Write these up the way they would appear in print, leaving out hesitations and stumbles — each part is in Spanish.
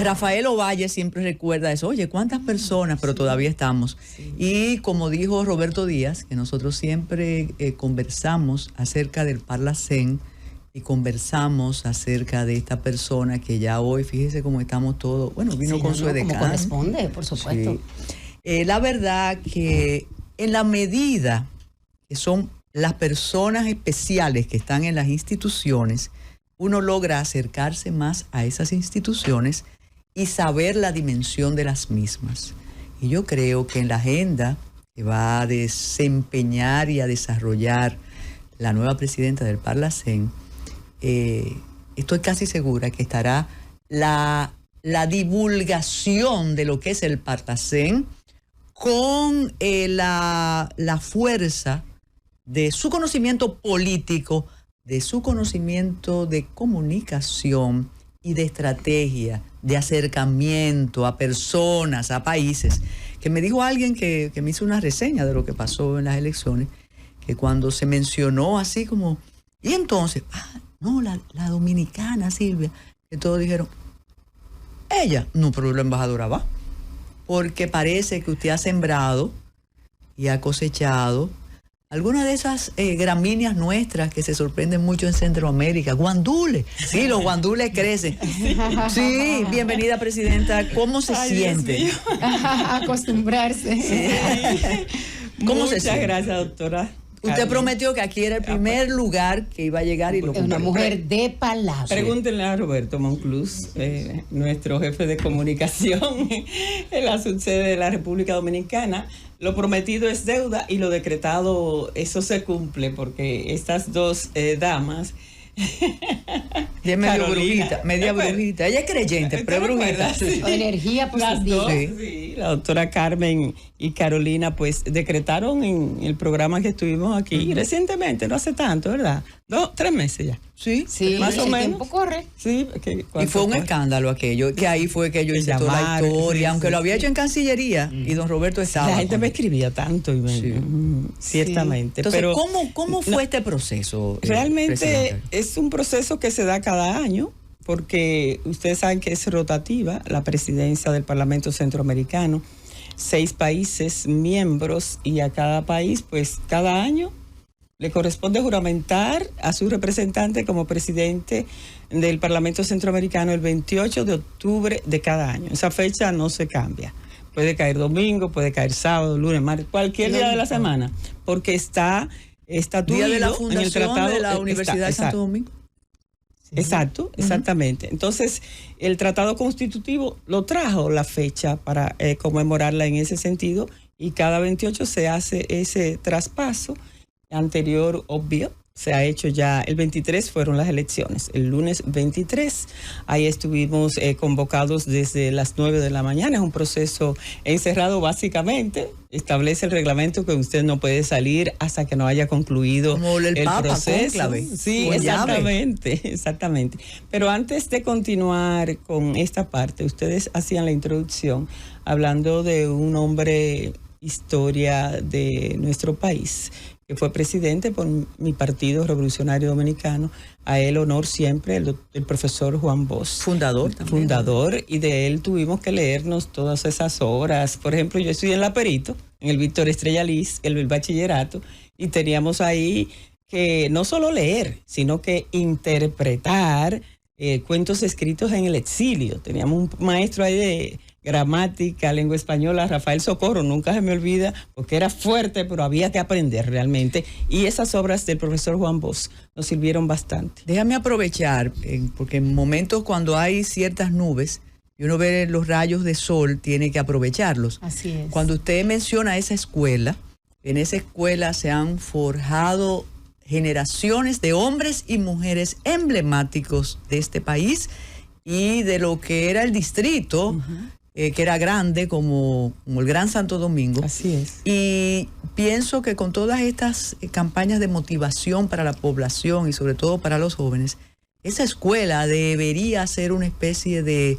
Rafael Ovalle siempre recuerda eso. Oye, ¿cuántas personas? Pero todavía estamos. Sí. Y como dijo Roberto Díaz, que nosotros siempre conversamos acerca del Parlacén y conversamos acerca de esta persona que ya hoy, fíjese cómo estamos todos. Bueno, vino con su edecán. Como corresponde, por supuesto. Sí. La verdad que en la medida que son las personas especiales que están en las instituciones, uno logra acercarse más a esas instituciones y saber la dimensión de las mismas. Y yo creo que en la agenda que va a desempeñar y a desarrollar la nueva presidenta del Parlacén, estoy casi segura que estará la divulgación de lo que es el Parlacén con la fuerza de su conocimiento político, de su conocimiento de comunicación y de estrategia, de acercamiento a personas, a países. Que me dijo alguien que me hizo una reseña de lo que pasó en las elecciones, que cuando se mencionó así como, y entonces, no, la dominicana Silvia, que todos dijeron, ella, no, pero la embajadora va, porque parece que usted ha sembrado y ha cosechado algunas de esas gramíneas nuestras que se sorprenden mucho en Centroamérica. Guandules. Sí, los guandules crecen. Sí, bienvenida, presidenta. ¿Cómo se siente? Acostumbrarse. Sí. ¿Cómo se siente? Muchas gracias, doctora. Usted prometió que aquí era el primer lugar que iba a llegar y lo cumplió. Una mujer de palabra. Pregúntenle a Roberto Monclús, nuestro jefe de comunicación en la subsede de la República Dominicana. Lo prometido es deuda y lo decretado, eso se cumple, porque estas dos damas... De media brujita. Ella es creyente, pero brujita. Sí. Energía positiva. Las dos, sí, la doctora Carmen y Carolina, pues decretaron en el programa que estuvimos aquí recientemente, no hace tanto, ¿verdad? 3 meses ya. Sí, más o menos. El tiempo corre. Sí, y fue un escándalo aquello, que ahí fue que ellos hicieron toda la historia, aunque lo había hecho en Cancillería y don Roberto estaba. La gente me escribía tanto y ciertamente. Entonces, pero ¿cómo fue este proceso? Realmente es un proceso que se da cada año, porque ustedes saben que es rotativa la presidencia del Parlamento Centroamericano, 6 países miembros, y a cada país, pues cada año le corresponde juramentar a su representante como presidente del Parlamento Centroamericano el 28 de octubre de cada año. Esa fecha no se cambia. Puede caer domingo, puede caer sábado, lunes, martes, cualquier día de la semana, porque está día de la fundación en el tratado de la Universidad de Santo Domingo. Exacto, exactamente. Entonces, el tratado constitutivo lo trajo la fecha para conmemorarla en ese sentido, y cada 28 se hace ese traspaso. Anterior, obvio, se ha hecho ya, el 23 fueron las elecciones, el lunes 23, ahí estuvimos convocados desde las 9 de la mañana, es un proceso encerrado básicamente, establece el reglamento que usted no puede salir hasta que no haya concluido como el Papa, proceso. Cónclave. Sí, exactamente. Pero antes de continuar con esta parte, ustedes hacían la introducción hablando de un hombre historia de nuestro país, que fue presidente por mi partido Revolucionario Dominicano. A él honor siempre el profesor Juan Bosch. Fundador también. Fundador, y de él tuvimos que leernos todas esas obras. Por ejemplo, yo estudié en La Perito, en el Víctor Estrella Liz, el bachillerato, y teníamos ahí que no solo leer, sino que interpretar cuentos escritos en el exilio. Teníamos un maestro ahí de gramática, lengua española, Rafael Socorro, nunca se me olvida, porque era fuerte, pero había que aprender realmente. Y esas obras del profesor Juan Bosch nos sirvieron bastante. Déjame aprovechar, porque en momentos cuando hay ciertas nubes y uno ve los rayos de sol, tiene que aprovecharlos. Así es. Cuando usted menciona esa escuela, en esa escuela se han forjado generaciones de hombres y mujeres emblemáticos de este país y de lo que era el distrito, que era grande como el Gran Santo Domingo. Así es. Y pienso que con todas estas campañas de motivación para la población y sobre todo para los jóvenes, esa escuela debería ser una especie de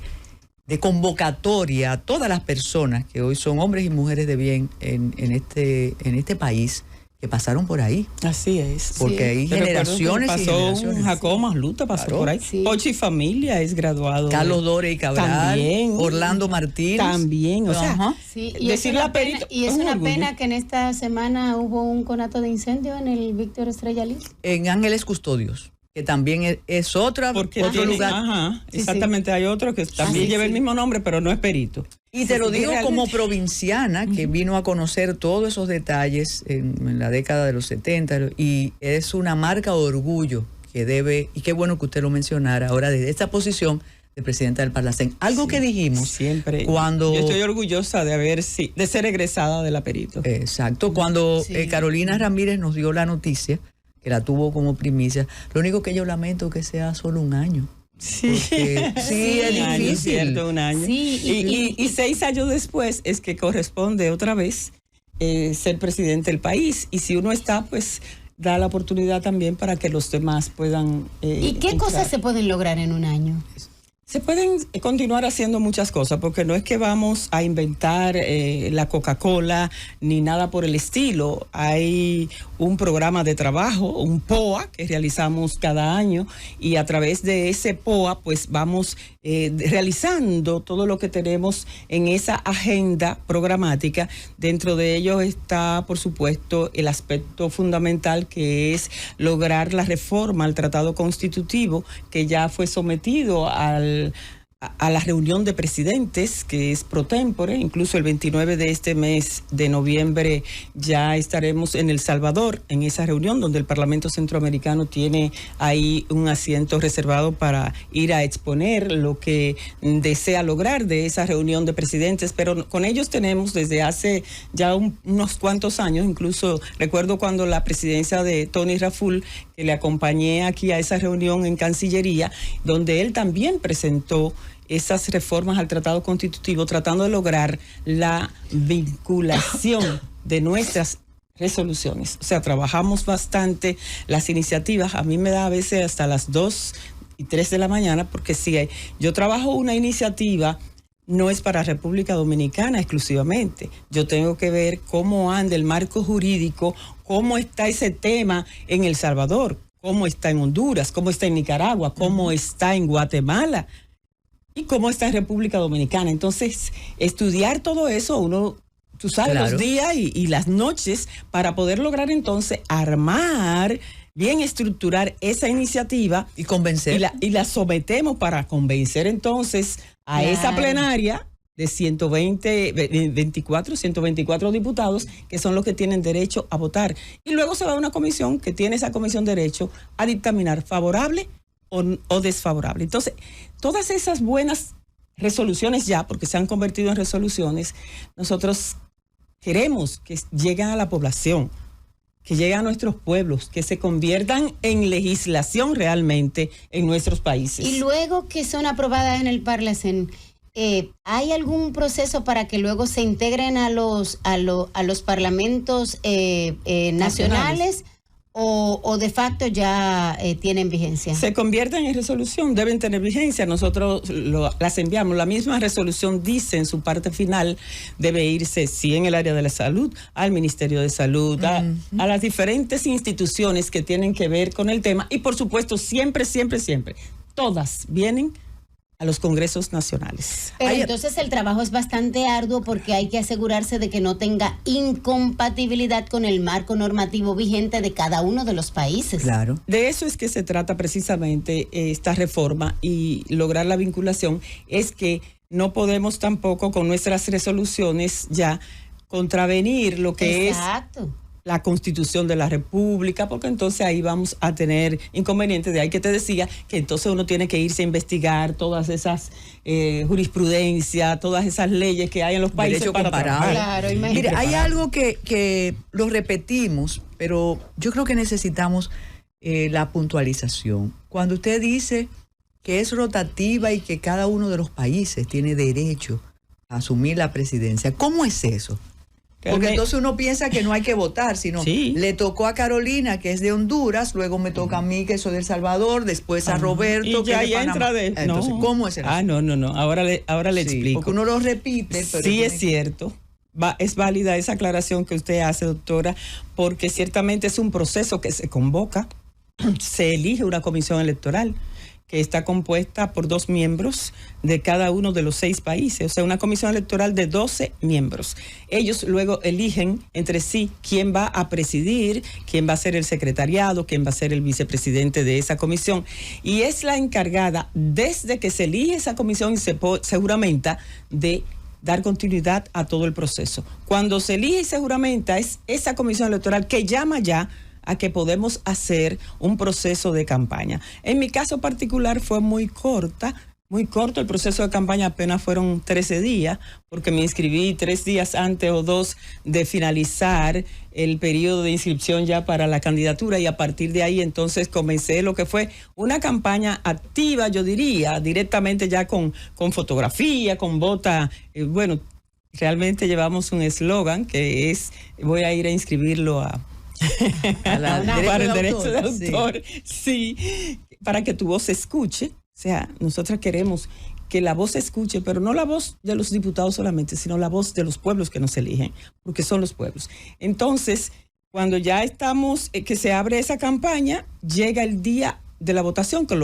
convocatoria a todas las personas que hoy son hombres y mujeres de bien en este país, que pasaron por ahí. Así es. Porque hay Yo recuerdo que generaciones y pasó generaciones. un Jacobo Masluta, pasó Claro. por ahí. Sí. Pochi Familia es graduado. Carlos Dore y Cabral, También. Orlando Martínez. También, o sea, Ajá. Sí, decirle a Perito y es es un una orgullo. pena que en esta semana hubo un conato de incendio en el Víctor Estrella Liz. En Ángeles Custodios, que también es otro porque tiene- lugar. Ajá, Sí, exactamente, hay otro que también sí, lleva sí. el mismo nombre, pero no es perito. Y te lo Sí, digo realmente. como provinciana que vino a conocer todos esos detalles en la década de los 70 y es una marca de orgullo que debe, y qué bueno que usted lo mencionara ahora desde esta posición de presidenta del Parlacén. Algo Sí, que dijimos siempre. cuando... Yo estoy orgullosa de ser egresada de la perito. Exacto, cuando Sí. Carolina Ramírez nos dio la noticia, que la tuvo como primicia, lo único que yo lamento que sea solo un año. Sí, Porque sí, es un año, difícil. cierto, un año. Sí, y 6 años después es que corresponde otra vez ser presidente del país. Y si uno está, pues da la oportunidad también para que los demás puedan... ¿Y qué entrar. cosas se pueden lograr en un año? Se pueden continuar haciendo muchas cosas, porque no es que vamos a inventar la Coca-Cola ni nada por el estilo. Hay un programa de trabajo, un POA, que realizamos cada año, y a través de ese POA, pues vamos realizando todo lo que tenemos en esa agenda programática. Dentro de ello está, por supuesto, el aspecto fundamental, que es lograr la reforma al Tratado Constitutivo, que ya fue sometido a la reunión de presidentes, que es pro tempore. Incluso el 29 de este mes de noviembre ya estaremos en El Salvador, en esa reunión donde el Parlamento Centroamericano tiene ahí un asiento reservado para ir a exponer lo que desea lograr de esa reunión de presidentes. Pero con ellos tenemos desde hace ya unos cuantos años, incluso recuerdo cuando la presidencia de Tony Raful, que le acompañé aquí a esa reunión en Cancillería, donde él también presentó esas reformas al Tratado Constitutivo, tratando de lograr la vinculación de nuestras resoluciones. O sea, trabajamos bastante las iniciativas. A mí me da a veces hasta las 2 y 3 de la mañana, porque si yo trabajo una iniciativa, no es para República Dominicana exclusivamente. Yo tengo que ver cómo anda el marco jurídico, cómo está ese tema en El Salvador, cómo está en Honduras, cómo está en Nicaragua, cómo está en Guatemala y cómo está en República Dominicana. Entonces, estudiar todo eso, uno, tú sabes, Claro. los días y las noches, para poder lograr entonces armar, bien estructurar esa iniciativa Y convencer. y la sometemos para convencer entonces a Claro. esa plenaria de 124 diputados, que son los que tienen derecho a votar. Y luego se va a una comisión que tiene esa comisión derecho a dictaminar favorable o desfavorable. Entonces, todas esas buenas resoluciones ya, porque se han convertido en resoluciones, nosotros queremos que lleguen a la población, que lleguen a nuestros pueblos, que se conviertan en legislación realmente en nuestros países. Y luego que son aprobadas en el Parlacén, ¿hay algún proceso para que luego se integren a los parlamentos nacionales o de facto ya tienen vigencia? Se convierten en resolución, deben tener vigencia. Nosotros las enviamos. La misma resolución dice en su parte final, debe irse, sí, en el área de la salud, al Ministerio de Salud, a las diferentes instituciones que tienen que ver con el tema. Y por supuesto, siempre, todas vienen a los congresos nacionales. Pero entonces el trabajo es bastante arduo porque hay que asegurarse de que no tenga incompatibilidad con el marco normativo vigente de cada uno de los países. Claro. De eso es que se trata precisamente esta reforma, y lograr la vinculación. Es que no podemos tampoco con nuestras resoluciones ya contravenir lo que Exacto. es la Constitución de la República, porque entonces ahí vamos a tener inconvenientes. De ahí que te decía que entonces uno tiene que irse a investigar todas esas jurisprudencia, todas esas leyes que hay en los países Derecho para comparado. trabajar. Claro, imagínate. Mire, hay algo que lo repetimos, pero yo creo que necesitamos la puntualización. Cuando usted dice que es rotativa y que cada uno de los países tiene derecho a asumir la presidencia, ¿cómo es eso? Porque entonces uno piensa que no hay que votar, sino Sí. le tocó a Carolina, que es de Honduras, luego me toca a mí, que soy de El Salvador, después a Roberto, y que ya es de ahí Panamá. entra Entonces, ¿cómo es el asunto? no. Ahora le Sí, explico. porque uno lo repite, pero Sí, tiene es cierto. es válida esa aclaración que usted hace, doctora, porque ciertamente es un proceso que se convoca, se elige una comisión electoral que está compuesta por 2 miembros de cada uno de los 6 países, o sea, una comisión electoral de 12 miembros. Ellos luego eligen entre sí quién va a presidir, quién va a ser el secretariado, quién va a ser el vicepresidente de esa comisión, y es la encargada, desde que se elige esa comisión y se juramenta, de dar continuidad a todo el proceso. Cuando se elige y se juramenta, es esa comisión electoral que llama ya a que podemos hacer un proceso de campaña. En mi caso particular fue muy corto el proceso de campaña, apenas fueron 13 días, porque me inscribí 3 días antes o 2 de finalizar el periodo de inscripción ya para la candidatura, y a partir de ahí entonces comencé lo que fue una campaña activa, yo diría, directamente ya con fotografía, con bota, bueno, realmente llevamos un eslogan que es, voy a ir a inscribirlo para el derecho de autor, sí, para que tu voz se escuche. O sea, nosotras queremos que la voz se escuche, pero no la voz de los diputados solamente, sino la voz de los pueblos que nos eligen, porque son los pueblos. Entonces, cuando ya estamos, que se abre esa campaña, llega el día de la votación, que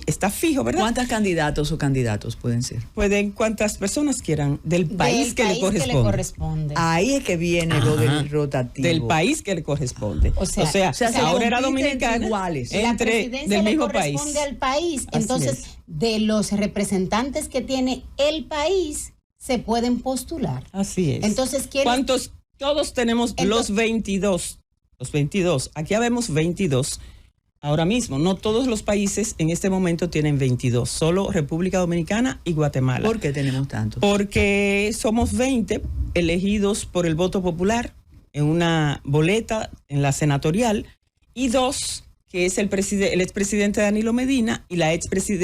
está fijo, ¿verdad? ¿Cuántos candidatos o candidatos pueden ser? Pueden cuantas personas quieran, del país que le corresponde. Ahí es que viene lo del rotativo. Del país que le corresponde. O sea ahora era dominicana, iguales. La presidencia del mismo le corresponde país. al país. Entonces, de los representantes que tiene el país, se pueden postular. Así es. Entonces, ¿cuántos? Todos tenemos los 22. Los 22. Aquí habemos 22. Ahora mismo, no todos los países en este momento tienen 22, solo República Dominicana y Guatemala. ¿Por qué tenemos tantos? Porque somos 20 elegidos por el voto popular en una boleta en la senatorial, y 2 que es el expresidente Danilo Medina y la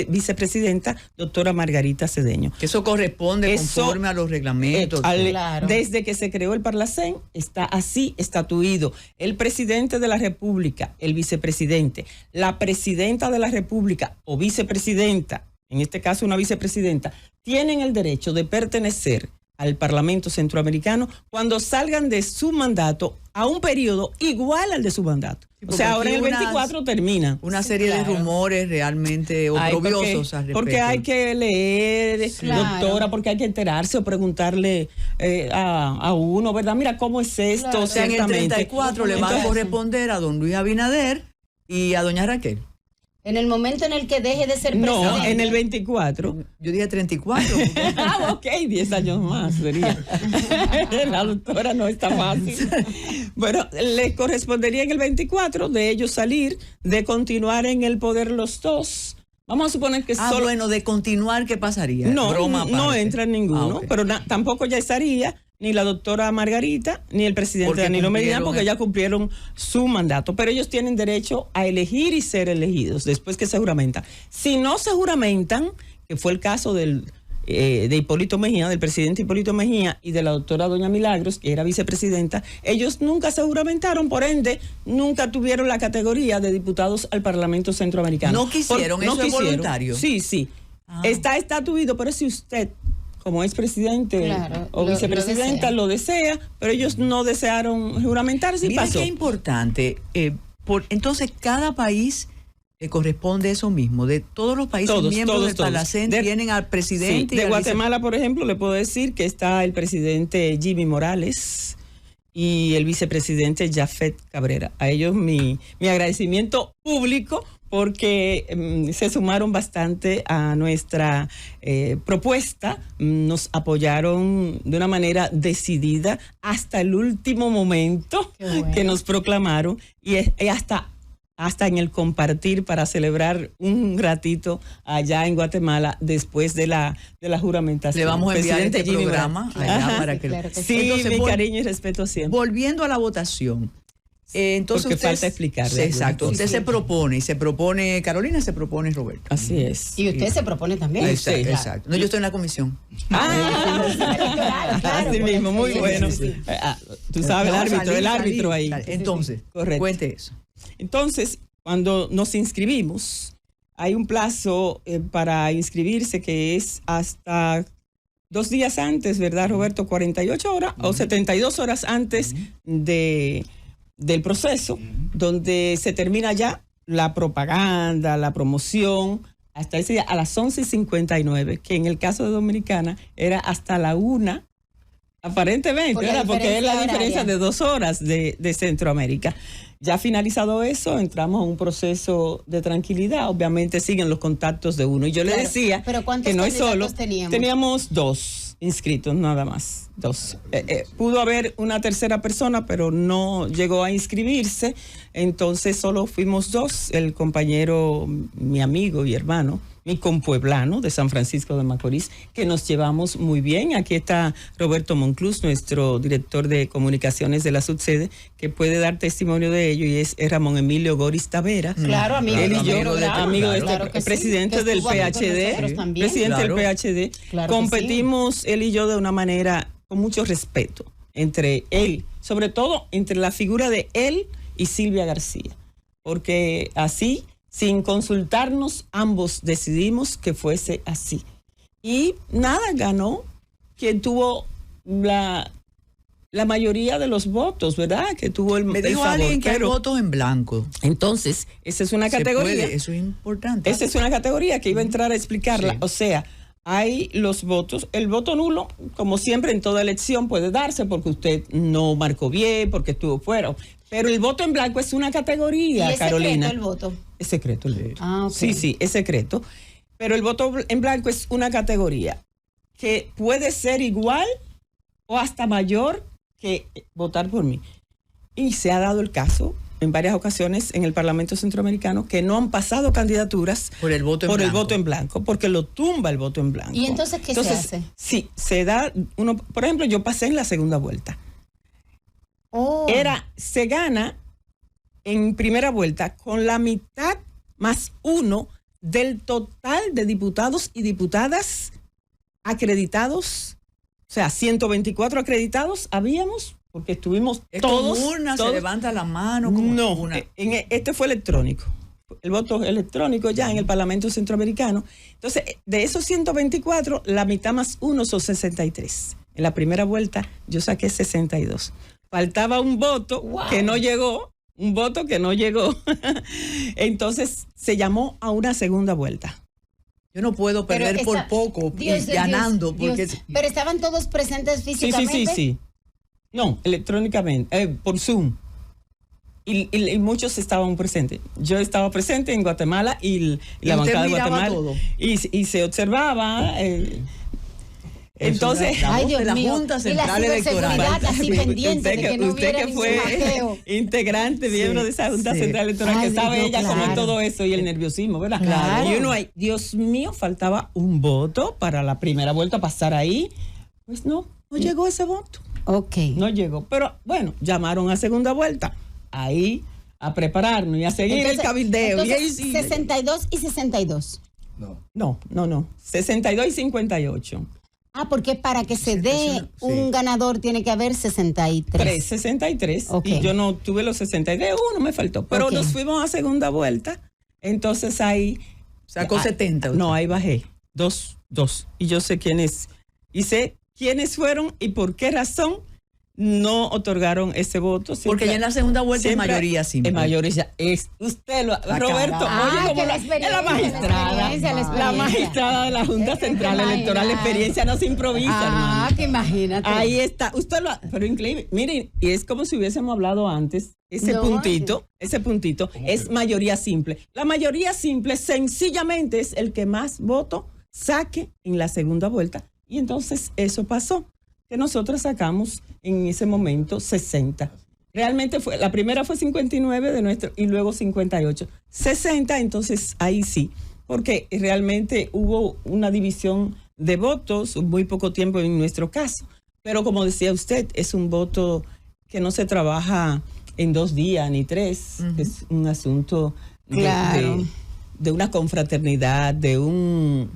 vicepresidenta doctora Margarita Cedeño. Que eso corresponde conforme a los reglamentos. Claro. Desde que se creó el Parlacén está así estatuido. El presidente de la República, el vicepresidente, la presidenta de la República o vicepresidenta, en este caso una vicepresidenta, tienen el derecho de pertenecer al Parlamento Centroamericano cuando salgan de su mandato a un periodo igual al de su mandato. O sea, ahora en el 24 termina. Una serie de rumores realmente oprobiosos al respecto. Porque hay que leer, doctora, porque hay que enterarse o preguntarle a uno, ¿verdad? Mira, ¿cómo es esto? Claro. O sea, en el 34 le va a corresponder a don Luis Abinader y a doña Raquel. En el momento en el que deje de ser presidente. No, en el 24. Yo dije 34. Ok, 10 años más sería. La doctora no está fácil. Bueno, le correspondería en el 24 de ellos salir, de continuar en el poder los 2. Vamos a suponer que solo... bueno, de continuar, ¿qué pasaría? No entra ninguno, okay. Pero tampoco ya estaría ni la doctora Margarita, ni el presidente Danilo Medina, porque ya cumplieron su mandato. Pero ellos tienen derecho a elegir y ser elegidos después que se juramentan. Si no se juramentan, que fue el caso de Hipólito Mejía, del presidente Hipólito Mejía, y de la doctora doña Milagros, que era vicepresidenta, ellos nunca se juramentaron, por ende, nunca tuvieron la categoría de diputados al Parlamento Centroamericano. No quisieron, eso es voluntario. Sí. Está estatuido, pero si usted, como es presidente o vicepresidenta, lo desea, pero ellos no desearon juramentarse y Mira pasó. qué importante. Entonces, cada país le corresponde eso mismo. De todos los países miembros del Parlacén tienen al presidente. Sí, de Guatemala, por ejemplo, le puedo decir que está el presidente Jimmy Morales y el vicepresidente Jafet Cabrera. A ellos mi agradecimiento público, porque se sumaron bastante a nuestra propuesta, nos apoyaron de una manera decidida hasta el último momento que nos proclamaron, y hasta en el compartir para celebrar un ratito allá en Guatemala después de la juramentación. Le vamos a enviar este programa allá para que... Claro que sí, entonces, mi cariño y respeto siempre. Volviendo a la votación. Entonces porque falta explicarle. Exacto. Usted se propone, Carolina se propone, Roberto. Así es. Y usted se propone también. Exacto. No, yo estoy en la comisión. Claro, así mismo, muy bueno. Tú sabes, el árbitro ahí. Entonces, correcto. Cuente eso. Entonces, cuando nos inscribimos, hay un plazo para inscribirse que es hasta 2 días antes, ¿verdad, Roberto? 48 horas o 72 horas antes del proceso, donde se termina ya la propaganda, la promoción, hasta ese día a las 11:59, que en el caso de Dominicana era hasta la 1, aparentemente, ¿verdad? Porque es la diferencia de 2 horas de Centroamérica. Ya finalizado eso, entramos a un proceso de tranquilidad. Obviamente siguen los contactos de uno. Y yo le decía que no es solo. Teníamos 2 inscritos, nada más. 2. Pudo haber una tercera persona, pero no llegó a inscribirse. Entonces solo fuimos 2. El compañero, mi amigo y hermano, mi compueblano de San Francisco de Macorís, que nos llevamos muy bien. Aquí está Roberto Monclús, nuestro director de comunicaciones de la subsede, que puede dar testimonio de ello, y es Ramón Emilio Goris Taveras. Claro, amigo. Él y yo, amigo de presidente del PhD, presidente del PhD. Claro, competimos él y yo de una manera con mucho respeto entre él, sobre todo entre la figura de él y Silvia García, porque así, sin consultarnos, ambos decidimos que fuese así. Y nada, ganó quien tuvo la mayoría de los votos, ¿verdad? Que tuvo Me dijo favor, alguien que hay votos en blanco. Entonces, esa es una categoría. Eso es importante. Esa es una categoría que iba a entrar a explicarla. Sí. O sea, hay los votos. El voto nulo, como siempre en toda elección, puede darse porque usted no marcó bien, porque estuvo fuera. Pero el voto en blanco es una categoría, ¿y Carolina? ¿Es secreto el voto? Es secreto el voto. Ah, okay. Sí, es secreto. Pero el voto en blanco es una categoría que puede ser igual o hasta mayor que votar por mí. Y se ha dado el caso en varias ocasiones en el Parlamento Centroamericano que no han pasado candidaturas por el voto en blanco, porque lo tumba el voto en blanco. ¿Y entonces qué se hace? Sí, se da uno, por ejemplo, yo pasé en la segunda vuelta. Se gana en primera vuelta con la mitad más 1 del total de diputados y diputadas acreditados. O sea, 124 acreditados habíamos, porque estuvimos todos. Se levanta la mano. No, este fue electrónico. El voto electrónico ya en el Parlamento Centroamericano. Entonces, de esos 124, la mitad más 1 son 63. En la primera vuelta yo saqué 62. Faltaba un voto que no llegó, Entonces se llamó a una segunda vuelta. Yo no puedo perder por poco, ganando. Pero estaban todos presentes físicamente. Sí. No, electrónicamente, por Zoom. Y muchos estaban presentes. Yo estaba presente en Guatemala y la bancada de Guatemala. Todo. Y se observaba. Entonces, la Junta Central Electoral. Así pendiente de que no usted que fue integrante, miembro de esa Junta Central Electoral, que sabe ella cómo es todo eso y el nerviosismo, ¿verdad? Claro. Y uno ahí, Dios mío, faltaba un voto para la primera vuelta pasar ahí. Pues no llegó ese voto. Ok. No llegó. Pero bueno, llamaron a segunda vuelta. Ahí a prepararnos y a seguir el cabildeo. Entonces, 62 y 62. No. 62 y 58. Porque para que se dé un ganador tiene que haber 63. 63. Okay. Y yo no tuve los 63, uno me faltó. Pero nos fuimos a segunda vuelta. Entonces ahí... Sacó 70. No, ahí bajé. 2. Y yo sé quiénes. Y sé quiénes fueron y por qué razón no otorgaron ese voto. Porque ya en la segunda vuelta es mayoría simple. Es mayoría. Roberto, oye, como la magistrada de la Junta Central Electoral, la experiencia no se improvisa, hermano. Que imagínate. Ahí está. Pero increíble. Miren, y es como si hubiésemos hablado antes. Ese puntito es mayoría simple. La mayoría simple sencillamente es el que más voto saque en la segunda vuelta. Y entonces eso pasó, que nosotros sacamos en ese momento 60. Realmente la primera fue 59 de nuestro y luego 58. 60, entonces ahí sí, porque realmente hubo una división de votos, muy poco tiempo en nuestro caso. Pero como decía usted, es un voto que no se trabaja en 2 días ni 3. Es un asunto de una confraternidad, de un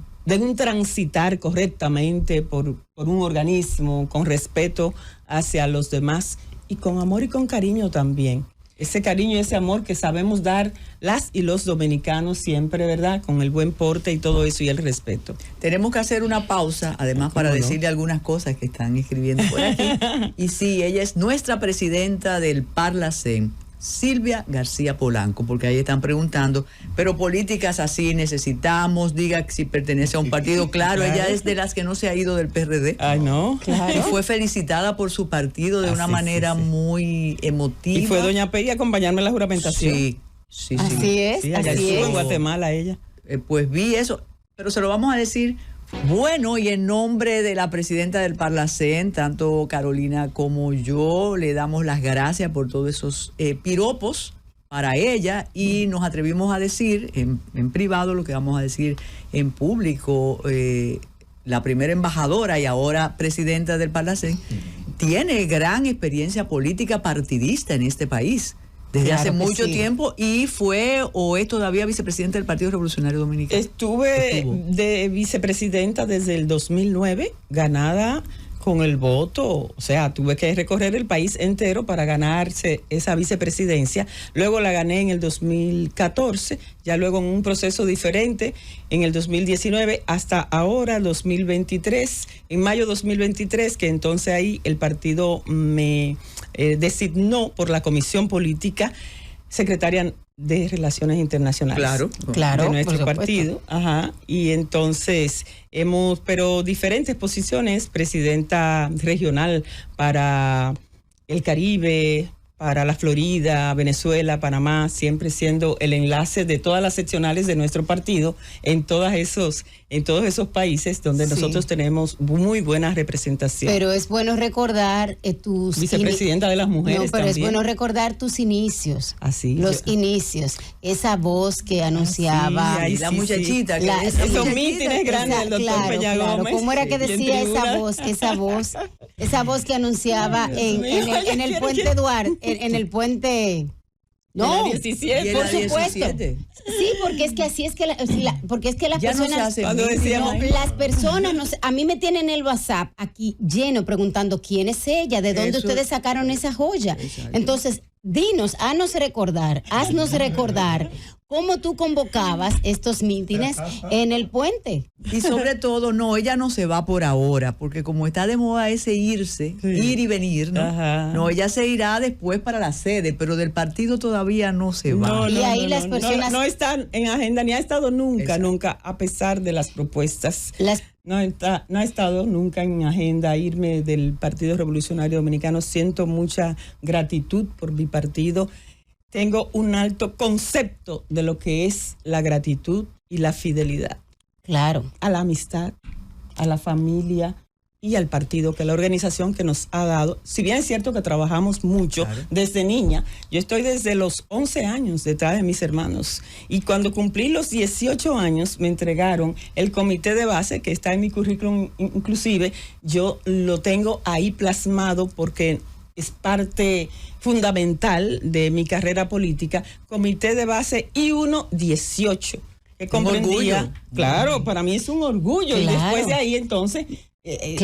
transitar correctamente por un organismo, con respeto hacia los demás y con amor y con cariño también. ese cariño y ese amor que sabemos dar las y los dominicanos siempre, ¿verdad? Con el buen porte y todo eso y el respeto. Tenemos que hacer una pausa, además, para decirle algunas cosas que están escribiendo por aquí. Y sí, ella es nuestra presidenta del Parlacén, Silvia García Polanco, porque ahí están preguntando, pero políticas así necesitamos, diga si pertenece a un partido. Claro, ella es de las que no se ha ido del PRD. Ay, no. Claro. Y fue felicitada por su partido de una manera muy emotiva. Y fue doña Peggy a acompañarme en la juramentación. Sí. Así es, sí, allá así estuvo es. en Guatemala ella. Pues vi eso, pero se lo vamos a decir. Bueno, y en nombre de la presidenta del Parlacén, tanto Carolina como yo, le damos las gracias por todos esos piropos para ella, y nos atrevimos a decir en privado lo que vamos a decir en público. La primera embajadora y ahora presidenta del Parlacén tiene gran experiencia política partidista en este país. Desde hace mucho tiempo, y fue o es todavía vicepresidenta del Partido Revolucionario Dominicano. Estuvo de vicepresidenta desde el 2009, ganada con el voto, o sea, tuve que recorrer el país entero para ganarse esa vicepresidencia. Luego la gané en el 2014, ya luego en un proceso diferente en el 2019, hasta ahora 2023, en mayo 2023, que entonces ahí el partido me designó por la comisión política secretaria de Relaciones Internacionales. Claro, de nuestro partido. Ajá. Y entonces pero diferentes posiciones, presidenta regional para el Caribe, para la Florida, Venezuela, Panamá, siempre siendo el enlace de todas las seccionales de nuestro partido en todos esos países donde nosotros tenemos muy buena representación. Pero es bueno recordar tus vicepresidenta de las mujeres. No, pero también. es bueno recordar tus inicios. Así. Los inicios. Esa voz que anunciaba. Sí, la muchachita. Esos mítines grandes del doctor Peña Gómez. ¿Cómo era que decía esa voz que anunciaba en el puente Duarte? En el puente. No, 17, por supuesto. Sí, porque es que así es que porque es que las ya personas no se hace las personas a mí me tienen el WhatsApp aquí lleno preguntando quién es ella, de dónde ustedes sacaron esa joya. Exacto. Entonces, haznos recordar cómo tú convocabas estos mítines en el puente. Y sobre todo, ella no se va por ahora, porque como está de moda ese ir y venir, ¿no? Ajá. No, ella se irá después para la sede, pero del partido todavía no se va. Y ahí las personas no están en agenda, ni ha estado nunca, a pesar de las propuestas. No ha estado nunca en agenda irme del Partido Revolucionario Dominicano. Siento mucha gratitud por mi partido. Tengo un alto concepto de lo que es la gratitud y la fidelidad. Claro. A la amistad, a la familia y al partido, que es la organización que nos ha dado. Si bien es cierto que trabajamos mucho desde niña, yo estoy desde los 11 años detrás de mis hermanos. Y cuando cumplí los 18 años, me entregaron el comité de base, que está en mi currículum inclusive. Yo lo tengo ahí plasmado porque es parte fundamental de mi carrera política. Comité de base I-1-18, que comprendía, claro, para mí es un orgullo. Claro. Y después de ahí entonces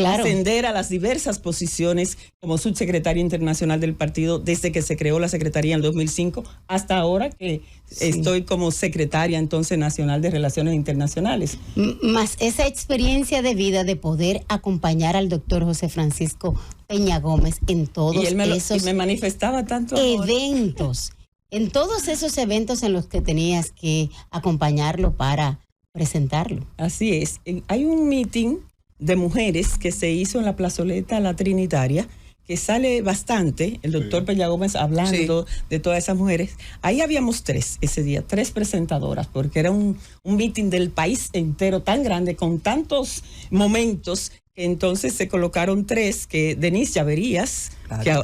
ascender a las diversas posiciones como subsecretaria internacional del partido desde que se creó la secretaría en el 2005 hasta ahora que estoy como secretaria entonces nacional de Relaciones Internacionales. Más esa experiencia de vida de poder acompañar al doctor José Francisco Peña Gómez en todos esos me manifestaba tanto eventos, en todos esos eventos en los que tenías que acompañarlo para presentarlo. Así es. Hay un meeting de mujeres que se hizo en la plazoleta La Trinitaria, que sale bastante, el doctor Peña Gómez hablando de todas esas mujeres. Ahí habíamos ese día, 3 presentadoras, porque era un meeting del país entero tan grande, con tantos momentos, que entonces se colocaron 3, que Denise Llaverías,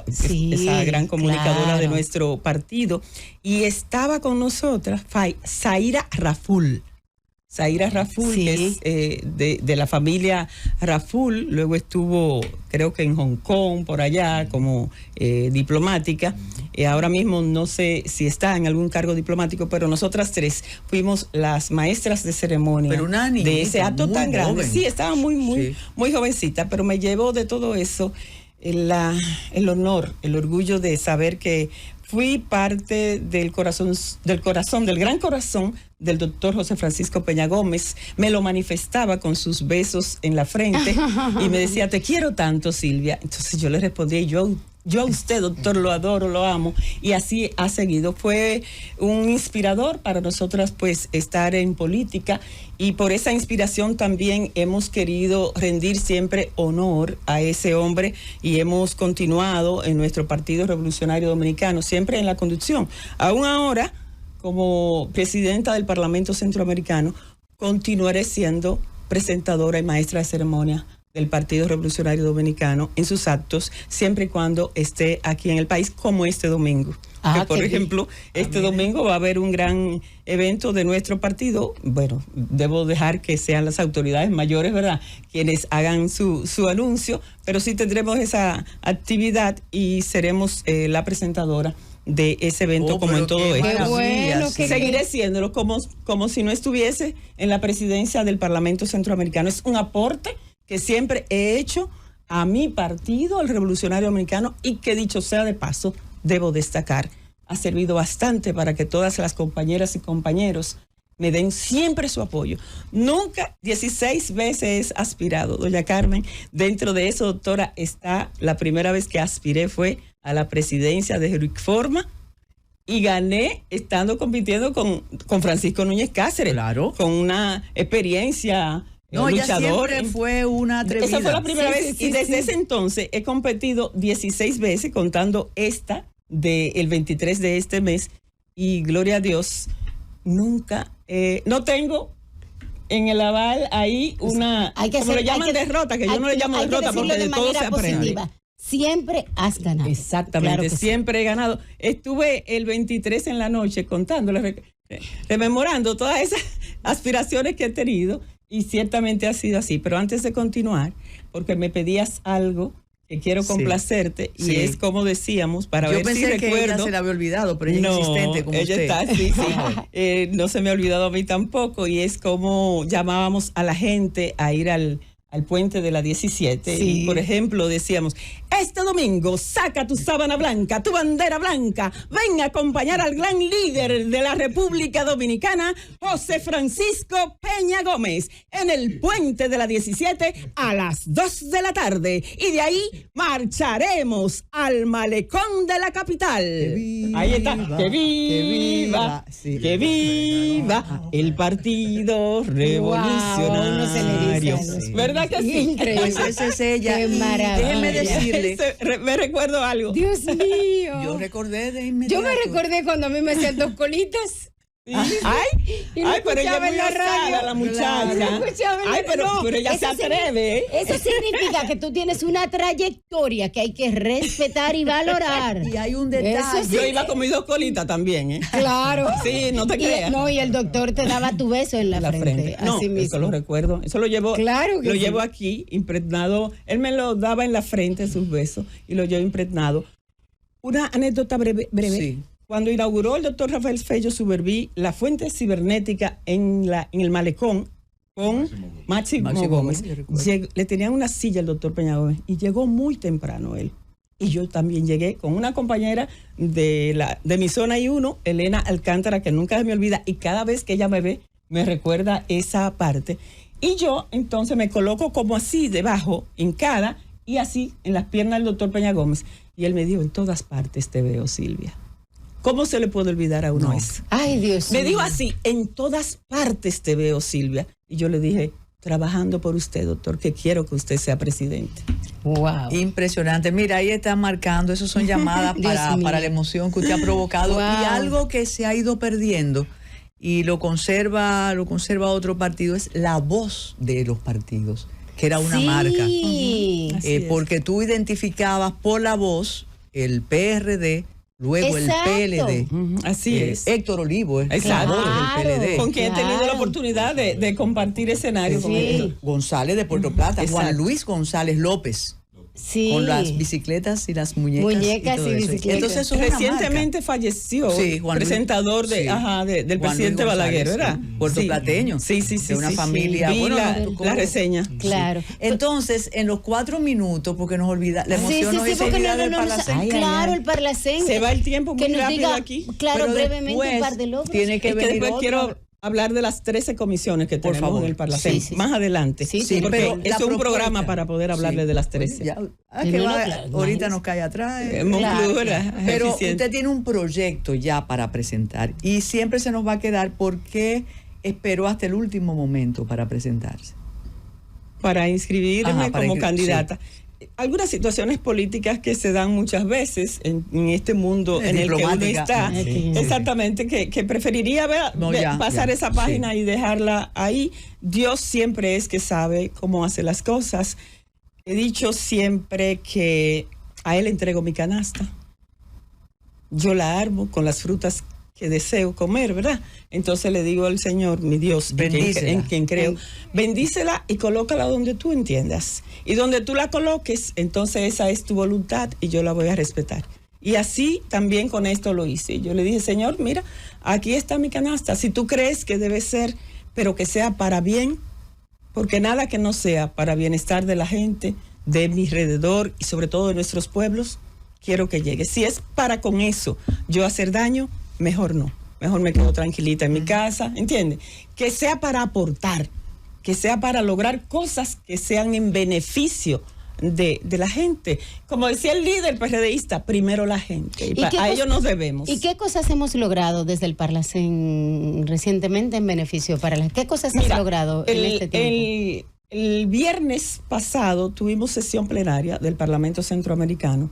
esa gran comunicadora de nuestro partido, y estaba con nosotras Zaira Raful. Zaira Raful, que es de la familia Raful, luego estuvo creo que en Hong Kong, por allá, como diplomática. Ahora mismo no sé si está en algún cargo diplomático, pero nosotras 3 fuimos las maestras de ceremonia de ese acto tan grande. Sí, estaba muy jovencita, pero me llevó de todo eso el honor, el orgullo de saber que fui parte del gran corazón del doctor José Francisco Peña Gómez. Me lo manifestaba con sus besos en la frente y me decía, te quiero tanto, Silvia. Entonces yo le respondí, yo a usted, doctor, lo adoro, lo amo. Y así ha seguido. Fue un inspirador para nosotras, pues, estar en política. Y por esa inspiración también hemos querido rendir siempre honor a ese hombre y hemos continuado en nuestro Partido Revolucionario Dominicano, siempre en la conducción. Aún ahora, como presidenta del Parlamento Centroamericano, continuaré siendo presentadora y maestra de ceremonia del Partido Revolucionario Dominicano en sus actos, siempre y cuando esté aquí en el país, como este domingo. Que, por ejemplo, este domingo va a haber un gran evento de nuestro partido. Bueno, debo dejar que sean las autoridades mayores, ¿verdad?, quienes hagan su anuncio, pero sí tendremos esa actividad y seremos la presentadora de ese evento, como en todo esto. Bueno, seguiré siéndolo como si no estuviese en la presidencia del Parlamento Centroamericano. Es un aporte que siempre he hecho a mi partido, al Revolucionario Dominicano, y que, dicho sea de paso, debo destacar, ha servido bastante para que todas las compañeras y compañeros me den siempre su apoyo. Nunca, 16 veces he aspirado, doña Carmen. Dentro de eso, doctora, está la primera vez que aspiré fue a la presidencia de Heroic-Forma y gané estando compitiendo con Francisco Núñez Cáceres. Claro. Con una experiencia no, luchador. Ella siempre fue una atrevida. Esa fue la primera vez sí, y desde sí. ese entonces he competido 16 veces, contando esta del 23 de este mes, y gloria a Dios, nunca, no tengo en el aval ahí una, como le llaman derrota, que yo no le llamo derrota porque de todo se aprende. Siempre has ganado. Exactamente, Claro que siempre he ganado. Estuve el 23 en la noche contándole, rememorando todas esas aspiraciones que he tenido, y ciertamente ha sido así. Pero antes de continuar, porque me pedías algo que quiero complacerte, y es como decíamos, para yo ver si recuerdo. Yo pensé que ella se la había olvidado, pero ella es insistente como ella usted. Está, sí. No se me ha olvidado a mí tampoco, y es como llamábamos a la gente a ir al puente de la 17. Sí. Y, por ejemplo, decíamos, este domingo saca tu sábana blanca, tu bandera blanca, ven a acompañar al gran líder de la República Dominicana, José Francisco Peña Gómez, en el puente de la 17 a las 2 de la tarde. Y de ahí marcharemos al malecón de la capital. Ahí está. Que viva, sí. que viva el Partido Revolucionario. Wow, uno se le eriza. Sí. ¿Verdad que sí? Increíble. Pues esa es ella. Qué Y maravilla. déjeme decirle, Me recuerdo algo. Dios mío. yo recordé de inmediato. Yo me recordé cuando a mí me hacían 2 colitas. Sí. Ay, pero ella es muy osada, la muchacha. Lo escuchaba en la- Ay, pero ella se eso sí- atreve, ¿eh? Eso significa que tú tienes una trayectoria que hay que respetar y valorar. Y hay un detalle. Eso sí. Yo iba con mis 2 colitas también, ¿eh? Claro. Sí, no te creas. Y el doctor te daba tu beso en la frente. No, Así eso mismo. lo recuerdo. Eso lo llevo, Claro que lo sí. llevo aquí impregnado. Él me lo daba en la frente, sus besos, y lo llevo impregnado. Una anécdota breve. Sí. Cuando inauguró el doctor Rafael Fello Suberví la fuente cibernética en el malecón con Máximo Gómez, yo recuerdo. le tenían una silla al doctor Peña Gómez y llegó muy temprano él. Y yo también llegué con una compañera de mi zona I1, Elena Alcántara, que nunca se me olvida, y cada vez que ella me ve, me recuerda esa parte. Y yo entonces me coloco como así debajo, hincada, y así en las piernas del doctor Peña Gómez. Y él me dijo, en todas partes te veo, Silvia. ¿Cómo se le puede olvidar a uno No. eso? Ay, Dios Me mío. dijo así, en todas partes te veo, Silvia. Y yo le dije, trabajando por usted, doctor, que quiero que usted sea presidente. Wow. Impresionante. Mira, ahí están marcando, eso son llamadas Dios mío. para la emoción que usted ha provocado. Wow. Y algo que se ha ido perdiendo y lo conserva otro partido es la voz de los partidos, que era una marca. Sí. Así es. Porque tú identificabas por la voz el PRD, luego Exacto. el PLD. Así es. Héctor Olivo es Exacto. la voz del PLD. Con quien he tenido la Claro. oportunidad de compartir escenario con Sí. él. González de Puerto Plata, Juan Exacto. Luis González López. Sí. Con las bicicletas y las muñecas. Muñecas todo y eso. bicicletas. Entonces, eso es una Recientemente marca. falleció Sí, Juan Luis- presentador sí. del Juan presidente Luis Balaguer, González, ¿verdad? sí. Puertoplateño. Sí, sí, sí. De una sí, familia. Vi Bueno, la, nos tocó- la reseña. Claro. Entonces, en los 4 minutos, porque nos olvida, la emoción nos hizo porque olvidar del Parlacén. claro, el Parlacén. Se va el tiempo muy que nos rápido diga, aquí. Claro, Pero brevemente después un par de logros. tiene que Es que venir después otra. quiero hablar de las 13 comisiones que Por tenemos favor. en el Parlacén. Sí, sí, sí. Más adelante. Sí, Sí, porque pero la es un propuesta- programa para poder hablarle Sí. de las 13. Ya, Sí, que no, va, claro, ahorita imagínese. nos cae atrás. Monclura, Pero eficiente. usted tiene un proyecto ya para presentar y siempre se nos va a quedar porque esperó hasta el último momento para presentarse. Para inscribirme Ajá, para como inscri- candidata. Algunas situaciones políticas que se dan muchas veces en este mundo en el que uno Diplomática. está, Sí. exactamente, que preferiría No, ya, pasar ya, esa página sí. y dejarla ahí. Dios siempre es que sabe cómo hace las cosas. He dicho siempre que a Él entrego mi canasta. Yo la armo con las frutas que deseo comer, ¿verdad? Entonces le digo al Señor, mi Dios, Bendícela. en quien creo, bendícela y colócala donde tú entiendas. Y donde tú la coloques, entonces esa es tu voluntad y yo la voy a respetar. Y así también con esto lo hice. Yo le dije, Señor, mira, aquí está mi canasta. Si tú crees que debe ser, pero que sea para bien, porque nada que no sea para bienestar de la gente, de mi alrededor y sobre todo de nuestros pueblos, quiero que llegue. Si es para con eso yo hacer daño, mejor no. Mejor me quedo tranquilita en mi casa, ¿entiendes? Que sea para aportar, que sea para lograr cosas que sean en beneficio de la gente. Como decía el líder PRDista, primero la gente. Y a ellos nos debemos. ¿Y qué cosas hemos logrado desde el Parlacén recientemente en beneficio para las? ¿Qué cosas has logrado en este tiempo? El viernes pasado tuvimos sesión plenaria del Parlamento Centroamericano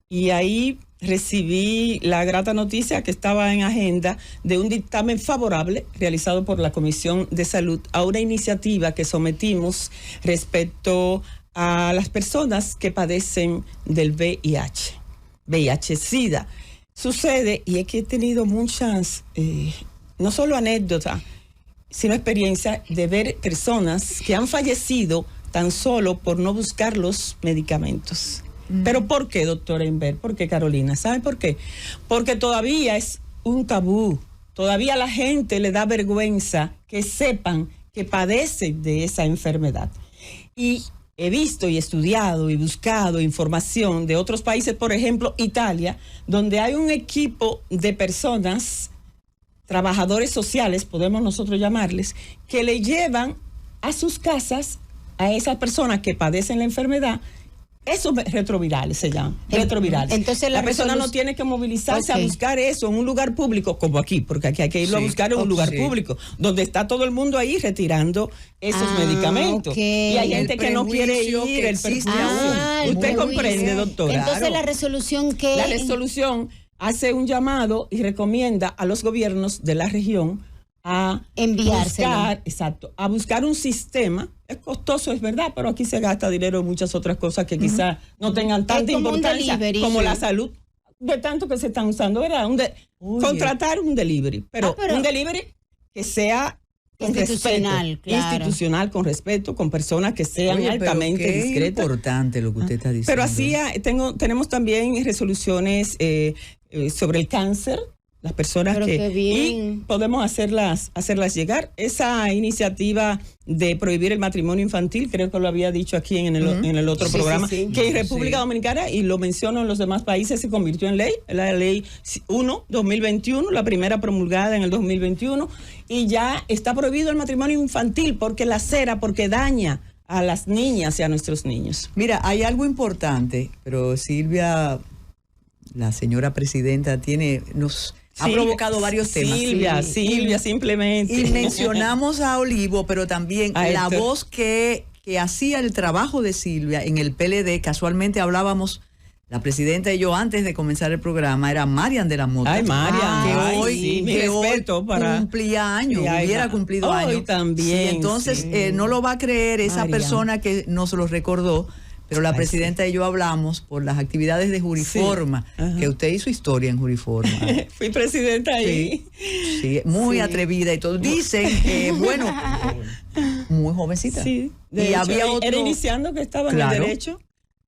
y ahí recibí la grata noticia que estaba en agenda de un dictamen favorable realizado por la Comisión de Salud a una iniciativa que sometimos respecto a las personas que padecen del VIH-Sida. Sucede, y es que he tenido muchas, no solo anécdotas, sino experiencia de ver personas que han fallecido tan solo por no buscar los medicamentos. ¿Pero por qué, doctora Inver? ¿Por qué, Carolina? ¿Sabe por qué? Porque todavía es un tabú. Todavía a la gente le da vergüenza que sepan que padecen de esa enfermedad. Y he visto y estudiado y buscado información de otros países, por ejemplo, Italia, donde hay un equipo de personas, trabajadores sociales, podemos nosotros llamarles, que le llevan a sus casas a esas personas que padecen la enfermedad. Esos retrovirales se llaman, retrovirales. Entonces la persona no tiene que movilizarse a buscar eso en un lugar público, como aquí, porque aquí hay que irlo a buscar en un lugar público, donde está todo el mundo ahí retirando esos medicamentos. Y hay gente que no quiere ir, el prejuicio. Usted comprende, doctora. Entonces la resolución que... La resolución hace un llamado y recomienda a los gobiernos de la región a buscar un sistema. Es costoso, es verdad, pero aquí se gasta dinero en muchas otras cosas que quizás no tengan tanta importancia como la salud, de tanto que se están usando, ¿verdad? Contratar un delivery, pero un delivery que sea institucional, claro. Institucional, con respeto, con personas que sean altamente discretas. Es importante lo que usted está diciendo. Pero así tenemos también resoluciones sobre el cáncer, las personas y podemos hacerlas llegar. Esa iniciativa de prohibir el matrimonio infantil, creo que lo había dicho aquí en el otro programa, que en República Dominicana, y lo menciono en los demás países, se convirtió en ley, la ley 1/2021, la primera promulgada en el 2021, y ya está prohibido el matrimonio infantil porque lacera, porque daña a las niñas y a nuestros niños. Mira, hay algo importante, pero Silvia, la señora presidenta, ha provocado varios temas. Silvia, simplemente. Y mencionamos a Olivo, pero también la voz que hacía el trabajo de Silvia en el PLD. Casualmente hablábamos, la presidenta y yo, antes de comenzar el programa, era Marian de la Mota. Ay, Marian. Que hoy cumplía años, hubiera cumplido años. También. Sí, entonces, no lo va a creer esa persona que nos lo recordó. Pero la presidenta y yo hablamos por las actividades de Juriforma, que usted hizo historia en Juriforma. Fui presidenta ahí. Sí, muy atrevida y todo. Dicen que, muy jovencita. Sí, y había otro... Era iniciando que estaba en el derecho.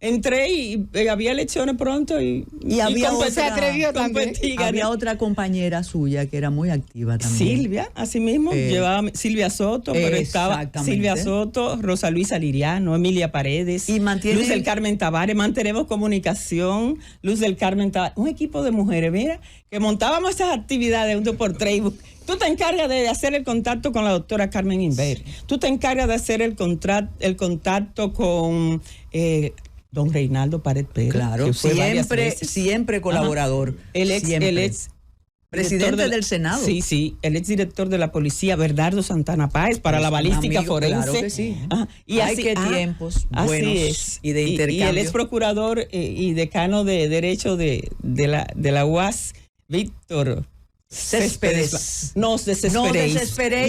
entré y había elecciones pronto y había competí, se atrevió también. competí, gané. Había otra compañera suya que era muy activa también. Silvia, así mismo, llevaba Silvia Soto, pero estaba exactamente. Silvia Soto, Rosa Luisa Liriano, Emilia Paredes, Y mantiene- Luz del Carmen Tavares, mantenemos comunicación, Luz del Carmen Tavares, un equipo de mujeres, mira, que montábamos esas actividades un 2x3. Tú te encargas de hacer el contacto con la doctora Carmen Inver, tú te encargas de hacer el contacto con don Reinaldo Pared Pérez, Claro, que fue varias siempre, veces. siempre colaborador. El ex presidente director del Senado. Sí, el ex director de la policía, Bernardo Santana Páez, para Es la un balística amigo, forense. claro que sí. Y Ay, así, qué tiempos buenos así es. y de Y el intercambio. ex procurador y decano de Derecho de la UAS, Víctor Céspedes. Nos desesperéis.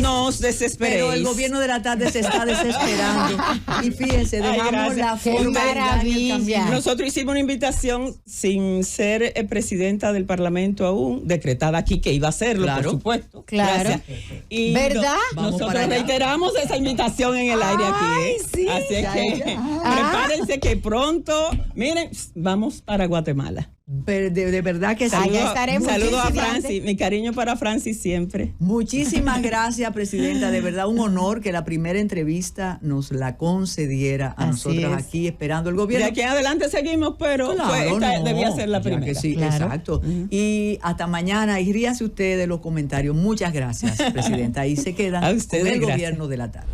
Nos desesperéis. Pero el gobierno de la tarde se está desesperando. Y fíjense, Ay, dejamos gracias. la Qué formalidad en el maravilla. camino. Nosotros hicimos una invitación sin ser presidenta del Parlamento aún, decretada aquí que iba a serlo, Claro. por supuesto. Claro. Gracias. Y ¿Verdad? Vamos nosotros para allá. reiteramos esa invitación en el aire aquí. ¿eh? sí. Así es Ya, que ya. prepárense que pronto, miren, vamos para Guatemala. Pero de verdad que sí. Allá estaremos. Saludos a Muchísimas Francis, mi cariño para Francis siempre. Muchísimas gracias, Presidenta. De verdad, un honor que la primera entrevista nos la concediera a Así nosotros es. aquí esperando el De gobierno. aquí en adelante seguimos, pero Claro, esta no, debía ser la ya primera. que sí, Claro. exacto. Y hasta mañana. Y ríase usted de los comentarios. Muchas gracias, Presidenta. Ahí se quedan A ustedes, con el gracias. gobierno de la tarde.